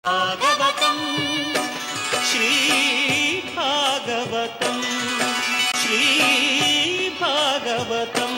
భాగవతం శ్రీ భాగవతం శ్రీ భాగవతం.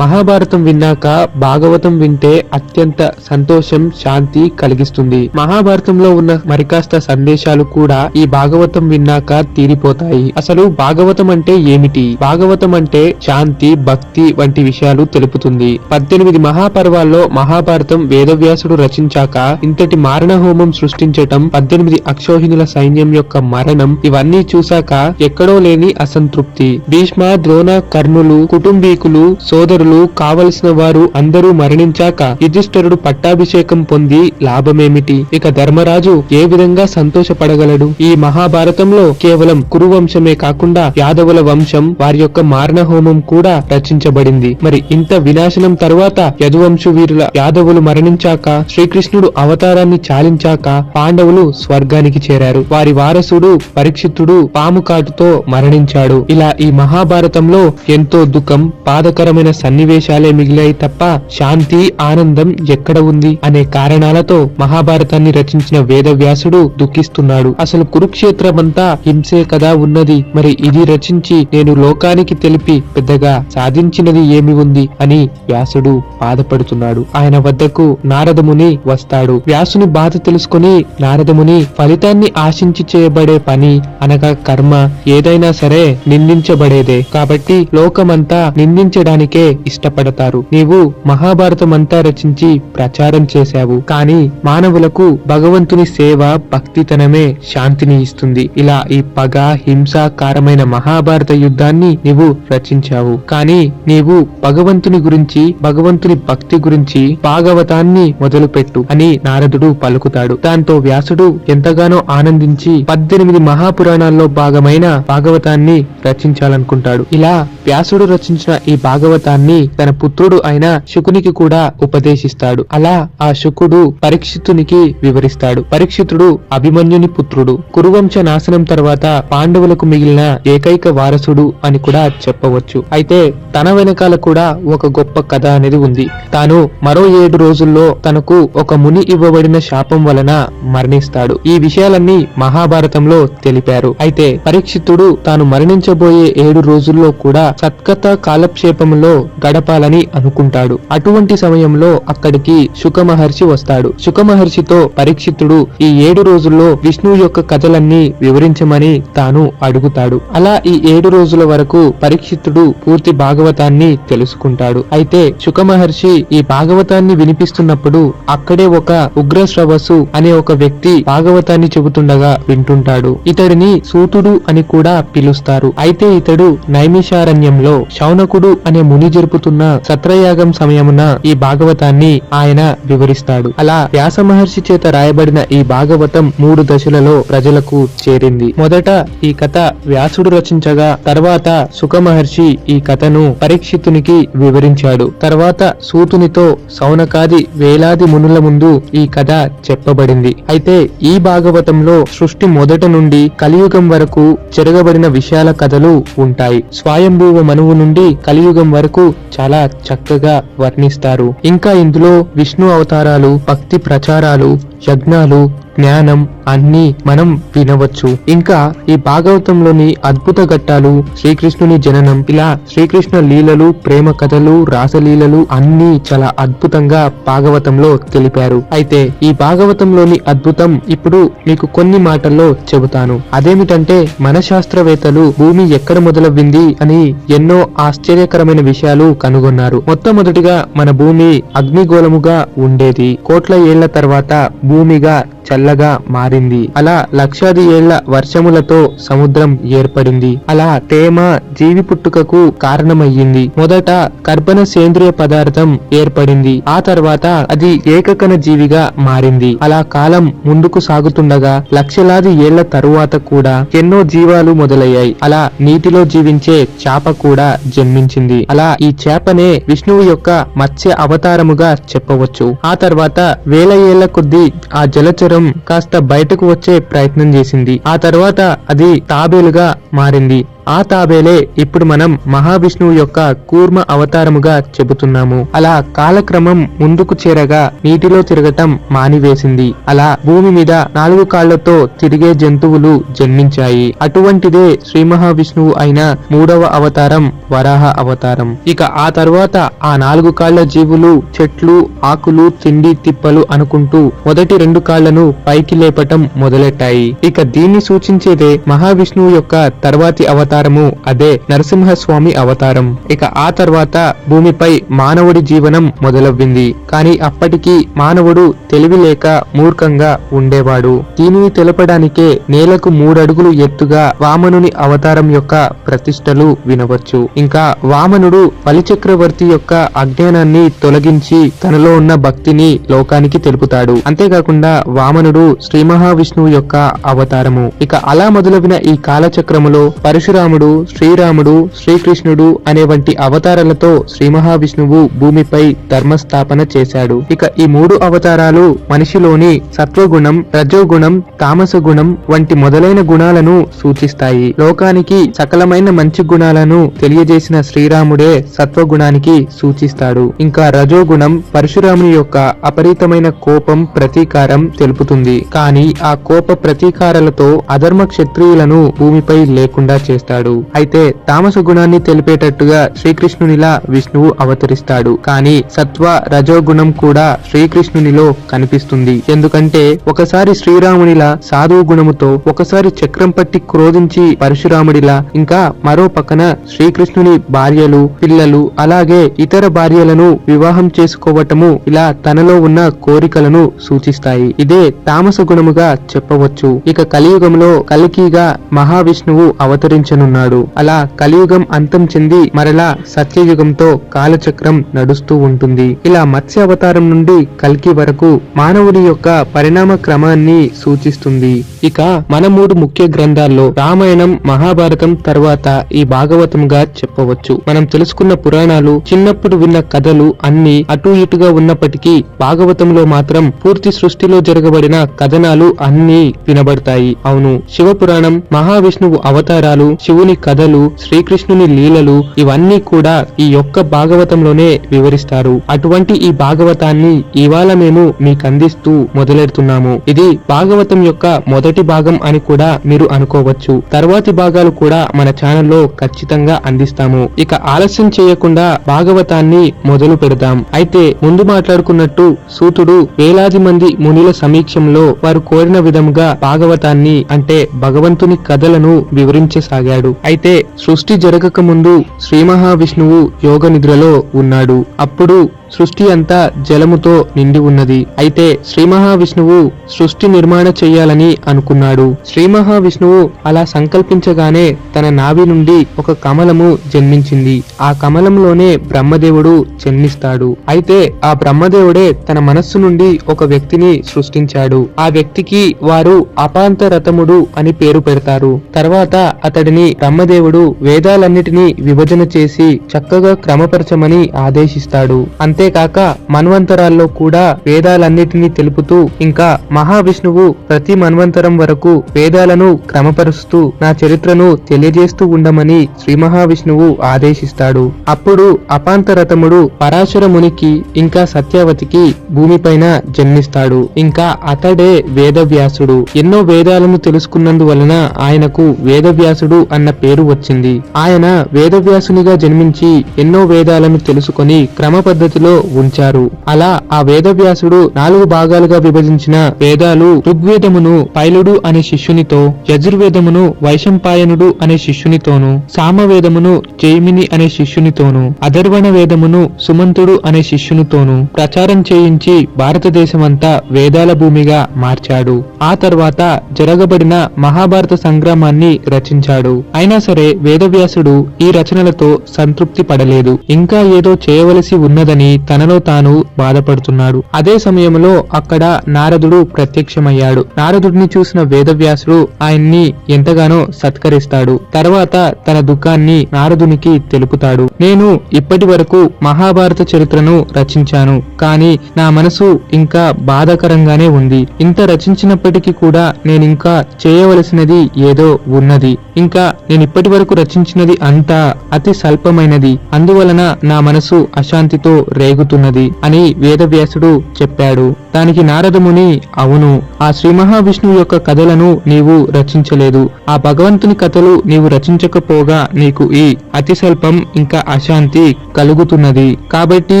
మహాభారతం విన్నాక భాగవతం వింటే అత్యంత సంతోషం, శాంతి కలిగిస్తుంది. మహాభారతంలో ఉన్న మరికాస్త సందేశాలు కూడా ఈ భాగవతం విన్నాక తీరిపోతాయి. అసలు భాగవతం అంటే ఏమిటి? భాగవతం అంటే శాంతి, భక్తి వంటి విషయాలు తెలుపుతుంది. 18 మహాపర్వాల్లో మహాభారతం వేదవ్యాసుడు రచించాక ఇంతటి మారణ హోమం సృష్టించటం, 18 అక్షోహిణుల సైన్యం యొక్క మరణం, ఇవన్నీ చూశాక ఎక్కడో లేని అసంతృప్తి. భీష్మ, ద్రోణ, కర్ణులు, కుటుంబీకులు, సోదరులు, కావలసిన వారు అందరూ మరణించాక యుధిష్ఠిరుడు పట్టాభిషేకం పొంది లాభమేమిటి? ఇక ధర్మరాజు ఏ విధంగా సంతోషపడగలడు? ఈ మహాభారతంలో కేవలం కురువంశమే కాకుండా యాదవుల వంశం, వారి యొక్క మారణ హోమం కూడా రచించబడింది. మరి ఇంత వినాశనం తరువాత యదువంశు వీరుల యాదవులు మరణించాక, శ్రీకృష్ణుడు అవతారాన్ని చాలించాక పాండవులు స్వర్గానికి చేరారు. వారి వారసుడు పరీక్షిత్తుడు పాము కాటుతో మరణించాడు. ఇలా ఈ మహాభారతంలో ఎంతో దుఃఖం, బాధకరమైన సన్నివేశాలే మిగిలాయి తప్ప శాంతి, ఆనందం ఎక్కడ ఉంది అనే కారణాలతో మహాభారతాన్ని రచించిన వేదవ్యాసుడు దుఃఖిస్తున్నాడు. అసలు కురుక్షేత్రమంతా హింసే కదా ఉన్నది, మరి ఇది రచించి నేను లోకానికి తెలిపి పెద్దగా సాధించినది ఏమి ఉంది అని వ్యాసుడు బాధపడుతున్నాడు. ఆయన వద్దకు నారదముని వస్తాడు. వ్యాసుని బాధ తెలుసుకుని నారదముని ఫలితాన్ని ఆశించి చేయబడే పని అనగా కర్మ ఏదైనా సరే నిందించబడేదే, కాబట్టి లోకమంతా నిందించడానికే ఇష్టపడతారు. నీవు మహాభారతం అంతా రచించి ప్రచారం చేశావు, కానీ మానవులకు భగవంతుని సేవ, భక్తితనమే శాంతిని ఇస్తుంది. ఇలా ఈ పగ, హింసాకారమైన మహాభారత యుద్ధాన్ని నీవు రచించావు, కానీ నీవు భగవంతుని గురించి, భగవంతుని భక్తి గురించి భాగవతాన్ని మొదలుపెట్టు అని నారదుడు పలుకుతాడు. దాంతో వ్యాసుడు ఎంతగానో ఆనందించి 18 మహాపురాణాల్లో భాగమైన భాగవతాన్ని రచించాలనుకుంటాడు. ఇలా వ్యాసుడు రచించిన ఈ భాగవతాన్ని తన పుత్రుడు అయిన శుకునికి కూడా ఉపదేశిస్తాడు. అలా ఆ శుకుడు పరీక్షితునికి వివరిస్తాడు. పరీక్షితుడు అభిమన్యుని పుత్రుడు. కురువంశ నాశనం తర్వాత పాండవులకు మిగిలిన ఏకైక వారసుడు అని కూడా చెప్పవచ్చు. అయితే తన వెనకాల కూడా ఒక గొప్ప కథ అనేది ఉంది. తాను మరో 7 రోజుల్లో తనకు ఒక ముని ఇవ్వబడిన శాపం వలన మరణిస్తాడు. ఈ విషయాలన్నీ మహాభారతంలో తెలిపారు. అయితే పరీక్షితుడు తాను మరణించబోయే 7 రోజుల్లో కూడా సత్కథ కాలక్షేపంలో గడపాలని అనుకుంటాడు. అటువంటి సమయంలో అక్కడికి శుక మహర్షి వస్తాడు. శుక మహర్షితో పరీక్షితుడు ఈ 7 రోజుల్లో విష్ణువు యొక్క కథలన్నీ వివరించమని తాను అడుగుతాడు. అలా ఈ 7 రోజుల వరకు పరీక్షితుడు పూర్తి భాగవతాన్ని తెలుసుకుంటాడు. అయితే శుక మహర్షి ఈ భాగవతాన్ని వినిపిస్తున్నప్పుడు అక్కడే ఒక ఉగ్రశ్రవసు అనే ఒక వ్యక్తి భాగవతాన్ని చెబుతుండగా వింటుంటాడు. ఇతడిని సూతుడు అని కూడా పిలుస్తారు. అయితే ఇతడు నైమిషారణ్యంలో శౌనకుడు అనే ముని జరుపుతున్న సత్రయాగం సమయమున ఈ భాగవతాన్ని ఆయన వివరిస్తాడు. అలా వ్యాస మహర్షి చేత రాయబడిన ఈ భాగవతం 3 దశలలో ప్రజలకు చేరింది. మొదట ఈ కథ వ్యాసుడు రచించగా, తర్వాత శుక మహర్షి ఈ కథను పరీక్షితునికి వివరించాడు. తర్వాత సూతునితో సౌనకాది వేలాది మునుల ముందు ఈ కథ చెప్పబడింది. అయితే ఈ భాగవతంలో సృష్టి మొదట నుండి కలియుగం వరకు జరగబడిన విషయాల కథలు ఉంటాయి. స్వయంభువ మనువు నుండి కలియుగం వరకు చాలా చక్కగా వర్ణిస్తారు. ఇంకా ఇందులో విష్ణు అవతారాలు, భక్తి ప్రచారాలు, యజ్ఞాలు, జ్ఞానం అన్ని మనం వినవచ్చు. ఇంకా ఈ భాగవతంలోని అద్భుత ఘట్టాలు, శ్రీకృష్ణుని జననం, ఇలా శ్రీకృష్ణ లీలలు, ప్రేమ కథలు, రాసలీలలు అన్ని చాలా అద్భుతంగా భాగవతంలో తెలిపారు. అయితే ఈ భాగవతంలోని అద్భుతం ఇప్పుడు మీకు కొన్ని మాటల్లో చెబుతాను. అదేమిటంటే మన శాస్త్రవేత్తలు భూమి ఎక్కడ మొదలవ్వింది అని ఎన్నో ఆశ్చర్యకరమైన విషయాలు కనుగొన్నారు. మొట్టమొదటిగా మన భూమి అగ్నిగోళముగా ఉండేది. కోట్ల ఏళ్ల తర్వాత భూమిగా చల్లగా మారింది. అలా లక్షాది ఏళ్ల వర్షములతో సముద్రం ఏర్పడింది. అలా తేమ జీవి పుట్టుకకు కారణమయ్యింది. మొదట కర్బన సేంద్రియ పదార్థం ఏర్పడింది. ఆ తర్వాత అది ఏకకణ జీవిగా మారింది. అలా కాలం ముందుకు సాగుతుండగా లక్షలాది ఏళ్ల తరువాత కూడా ఎన్నో జీవాలు మొదలయ్యాయి. అలా నీటిలో జీవించే చేప కూడా జన్మించింది. అలా ఈ చేపనే విష్ణువు యొక్క మత్స్య అవతారముగా చెప్పవచ్చు. ఆ తర్వాత వేల ఏళ్ల కొద్దీ ఆ జలచరం కాస్త బయటకు వచ్చే ప్రయత్నం చేసింది. ఆ తర్వాత అది తాబేలుగా మారింది. ఆ తాబేలే ఇప్పుడు మనం మహావిష్ణువు యొక్క కూర్మ అవతారముగా చెబుతున్నాము. అలా కాలక్రమం ముందుకు చేరగా నీటిలో తిరగటం మానివేసింది. అలా భూమి మీద 4 కాళ్లతో తిరిగే జంతువులు జన్మించాయి. అటువంటిదే శ్రీ మహావిష్ణువు అయిన 3వ అవతారం వరాహ అవతారం. ఇక ఆ తర్వాత ఆ 4 కాళ్ల జీవులు చెట్లు, ఆకులు, తిండి తిప్పలు అనుకుంటూ మొదటి 2 కాళ్లను పైకి లేపటం మొదలెట్టాయి. ఇక దీన్ని సూచించేదే మహావిష్ణువు యొక్క తర్వాతి అవతారము, అదే నరసింహస్వామి అవతారం. ఇక ఆ తర్వాత భూమిపై మానవుడి జీవనం మొదలవ్వింది. కానీ అప్పటికి మానవుడు తెలివి లేక మూర్ఖంగా ఉండేవాడు. దీనిని తెలపడానికే నేలకు 3 అడుగులు ఎత్తుగా వామనుని అవతారం యొక్క ప్రతిష్టలు వినవచ్చు. ఇంకా వామనుడు బలిచక్రవర్తి యొక్క అజ్ఞానాన్ని తొలగించి తనలో ఉన్న భక్తిని లోకానికి తెలుపుతాడు. అంతేకాకుండా వామనుడు శ్రీ మహావిష్ణువు యొక్క అవతారము. ఇక అలా మొదలవిన ఈ కాలచక్రములో పరశురాముడు, శ్రీరాముడు, శ్రీకృష్ణుడు అనే వంటి అవతారాలతో శ్రీ మహావిష్ణువు భూమిపై ధర్మస్థాపన చేశాడు. ఇక ఈ 3 అవతారాలు మనిషిలోని సత్వగుణం, రజోగుణం, తామస గుణం వంటి మొదలైన గుణాలను సూచిస్తాయి. లోకానికి సకలమైన మంచి గుణాలను తెలియజేసిన శ్రీరాముడే సత్వగుణానికి సూచిస్తాడు. ఇంకా రజోగుణం పరశురాముని యొక్క అపరితమైన కోపం, ప్రతీకారం తెలుపుతుంది. కానీ ఆ కోప ప్రతీకారాలతో అధర్మ క్షత్రియులను భూమిపై లేకుండా చేస్తాడు. అయితే తామస గుణాన్ని తెలిపేటట్టుగా శ్రీకృష్ణునిలా విష్ణువు అవతరిస్తాడు. కానీ సత్వ రజోగుణం కూడా శ్రీకృష్ణునిలో కనిపిస్తుంది. ఎందుకంటే ఒకసారి శ్రీరామునిలా సాధువు గుణముతో, ఒకసారి చక్రం పట్టి క్రోధించి పరశురాముడిలా, ఇంకా మరో పక్కన శ్రీకృష్ణుని భార్యలు, పిల్లలు, అలాగే ఇతర భార్యలను వివాహం చేసుకోవటము ఇలా తనలో ఉన్న కోరికలను సూచిస్తాయి. ఇదే తామస గుణముగా చెప్పవచ్చు. ఇక కలియుగంలో కల్కిగా మహావిష్ణువు అవతరించనున్నాడు. అలా కలియుగం అంతం చెంది మరలా సత్యయుగంతో కాలచక్రం నడుస్తూ ఉంటుంది. ఇలా మత్స్య అవతారం నుండి కల్కి వరకు మానవుని యొక్క పరిణామ క్రమాన్ని సూచిస్తుంది. ఇక మన 3 ముఖ్య గ్రంథాల్లో రామాయణం, మహాభారతం తర్వాత ఈ భాగవతంగా చెప్పవచ్చు. మనం తెలుసుకున్న పురాణాలు, చిన్నప్పుడు విన్న కథలు అన్ని అటు ఇటుగా ఉన్నప్పటికీ భాగవతంలో మాత్రం పూర్తి సృష్టిలో జరగబడిన కథనాలు అన్ని వినబడతాయి. అవును, శివ పురాణం, మహావిష్ణువు అవతారాలు, శివుని కథలు, శ్రీకృష్ణుని లీలలు ఇవన్నీ కూడా ఈ యొక్క భాగవతంలోనే వివరిస్తారు. అటువంటి ఈ భాగవతాన్ని ఇవాళ మేము మీకు అందిస్తూ మొదలెడుతున్నాము. ఇది భాగవతం యొక్క మొదటి భాగం అని కూడా మీరు అనుకోవచ్చు. తర్వాతి భాగాలు కూడా మన ఛానల్లో ఖచ్చితంగా అందిస్తాము. ఇక ఆలస్యం చేయకుండా భాగవతాన్ని మొదలు పెడదాం. అయితే ముందు మాట్లాడుకున్నట్టు సూతుడు వేలాది మంది మునుల సమీక్షంలో వారు కోరిన విధముగా భాగవతాన్ని అంటే భగవంతుని కథలను వివరించసాగాడు. అయితే సృష్టి జరగక ముందు శ్రీ మహావిష్ణువు యోగ నిద్రలో ఉన్నాడు. అప్పుడు సృష్టి అంతా జలముతో నిండి ఉన్నది. అయితే శ్రీ మహావిష్ణువు సృష్టి నిర్మాణ చెయ్యాలని అనుకున్నాడు. శ్రీ మహావిష్ణువు అలా సంకల్పించగానే తన నాభి నుండి ఒక కమలము జన్మించింది. ఆ కమలంలోనే బ్రహ్మదేవుడు జన్మిస్తాడు. అయితే ఆ బ్రహ్మదేవుడే తన మనస్సు నుండి ఒక వ్యక్తిని సృష్టించాడు. ఆ వ్యక్తికి వారు అపాంతరతముడు అని పేరు పెడతారు. తర్వాత అతడిని బ్రహ్మదేవుడు వేదాలన్నిటినీ విభజన చేసి చక్కగా క్రమపరచమని ఆదేశిస్తాడు. అంతేకాక మన్వంతరాల్లో కూడా వేదాలన్నిటినీ తెలుపుతూ, ఇంకా మహావిష్ణువు ప్రతి మన్వంతరం వరకు వేదాలను క్రమపరుస్తూ నా చరిత్రను తెలియజేస్తూ ఉండమని శ్రీ మహావిష్ణువు ఆదేశిస్తాడు. అప్పుడు అపాంతరతముడు పరాశర మునికి ఇంకా సత్యవతికి భూమిపైన జన్మిస్తాడు. ఇంకా అతడే వేదవ్యాసుడు. ఎన్నో వేదాలను తెలుసుకున్నందువలన ఆయనకు వేదవ్యాసుడు అన్న పేరు వచ్చింది. ఆయన వేదవ్యాసునిగా జన్మించి ఎన్నో వేదాలను తెలుసుకొని క్రమ పద్ధతిలో ఉంచారు. అలా ఆ వేదవ్యాసుడు 4 భాగాలుగా విభజించిన వేదాలు ఋగ్వేదమును పైలుడు అనే శిష్యునితో, యజుర్వేదమును వైశంపాయనుడు అనే శిష్యునితోను, సామవేదమును జైమిని అనే శిష్యునితోను, అధర్వణ వేదమును సుమంతుడు అనే శిష్యునితోను ప్రచారం చేయించి భారతదేశమంతా వేదాల భూమిగా మార్చాడు. ఆ తర్వాత జరగబడిన మహాభారత సంగ్రామాన్ని రచించాడు. అయినా సరే వేదవ్యాసుడు ఈ రచనలతో సంతృప్తి పడలేదు. ఇంకా ఏదో చేయవలసి ఉన్నదని తనలో తాను బాధపడుతున్నాడు. అదే సమయంలో అక్కడ నారదుడు ప్రత్యక్షమయ్యాడు. నారదుడిని చూసిన వేదవ్యాసుడు ఆయన్ని ఎంతగానో సత్కరిస్తాడు. తర్వాత తన దుఃఖాన్ని నారదునికి తెలుపుతాడు. నేను ఇప్పటి వరకు మహాభారత చరిత్రను రచించాను, కానీ నా మనసు ఇంకా బాధాకరంగానే ఉంది. ఇంత రచించినప్పటికీ కూడా నేనింకా చేయవలసినది ఏదో ఉన్నది. ఇంకా నేను ఇప్పటి వరకు రచించినది అంతా అతి స్వల్పమైనది. అందువలన నా మనసు అశాంతితో రేగుతున్నది అని వేదవ్యాసుడు చెప్పాడు. దానికి నారదముని, అవును, ఆ శ్రీ మహావిష్ణువు యొక్క కథలను నీవు రచించలేదు. ఆ భగవంతుని కథలు నీవు రచించకపోగా నీకు ఈ అతి స్వల్పం ఇంకా అశాంతి కలుగుతున్నది. కాబట్టి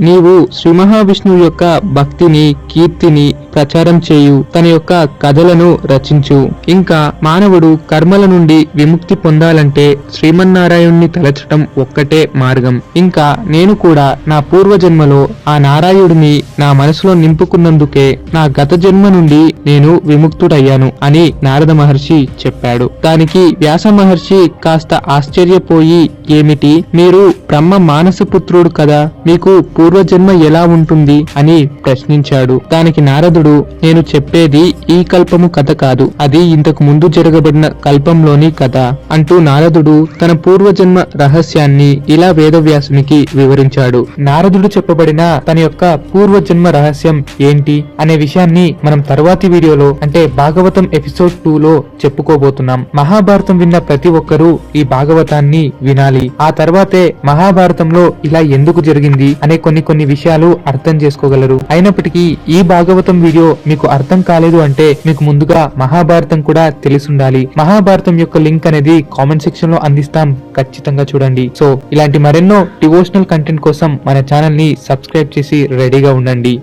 నీవు శ్రీ మహావిష్ణువు యొక్క భక్తిని, కీర్తిని ప్రచారం చేయు. తన యొక్క కథలను రచించు. ఇంకా మానవుడు కర్మల నుండి విముక్తి పొందాలంటే శ్రీమన్నారాయణుని తలచటం ఒక్కటే మార్గం. ఇంకా నేను కూడా నా పూర్వజన్మలో ఆ నారాయణుడిని నా మనసులో నింపుకున్నందుకే నా గత జన్మ నుండి నేను విముక్తుడయ్యాను అని నారద మహర్షి చెప్పాడు. దానికి వ్యాస మహర్షి కాస్త ఆశ్చర్యపోయి, ఏమిటి, మీరు బ్రహ్మ మానసపుత్రుడు కదా, మీకు పూర్వజన్మ ఎలా ఉంటుంది అని ప్రశ్నించాడు. దానికి నారదుడు, నేను చెప్పేది ఈ కల్పము కథ కాదు, అది ఇంతకు ముందు జరగబడిన కల్పంలోని కథ అంటూ నారదుడు తన పూర్వజన్మ రహస్యాన్ని ఇలా వేదవ్యాసునికి వివరించాడు. నారదుడు చెప్పబడిన తన యొక్క పూర్వజన్మ రహస్యం ఏంటి అనే విషయాన్ని మనం తర్వాతి వీడియోలో అంటే భాగవతం ఎపిసోడ్ 2లో చెప్పుకోబోతున్నాం. మహాభారతం విన్న ప్రతి ఒక్కరూ ఈ భాగవతాన్ని వినాలి. ఆ తర్వాతే మహాభారతంలో ఇలా ఎందుకు జరిగింది అనే కొన్ని విషయాలు అర్థం చేసుకోగలరు. అయినప్పటికీ ఈ భాగవతం వీడియో మీకు అర్థం కాలేదు అంటే మీకు ముందుగా మహాభారతం కూడా తెలిసుండాలి. మహాభారతం యొక్క లింక్ అనేది కామెంట్ సెక్షన్ లో అందిస్తాం, ఖచ్చితంగా చూడండి. సో ఇలాంటి మరెన్నో డివోషనల్ కంటెంట్ కోసం మన ఛానల్ ని సబ్స్క్రైబ్ చేసి రెడీగా ఉండండి.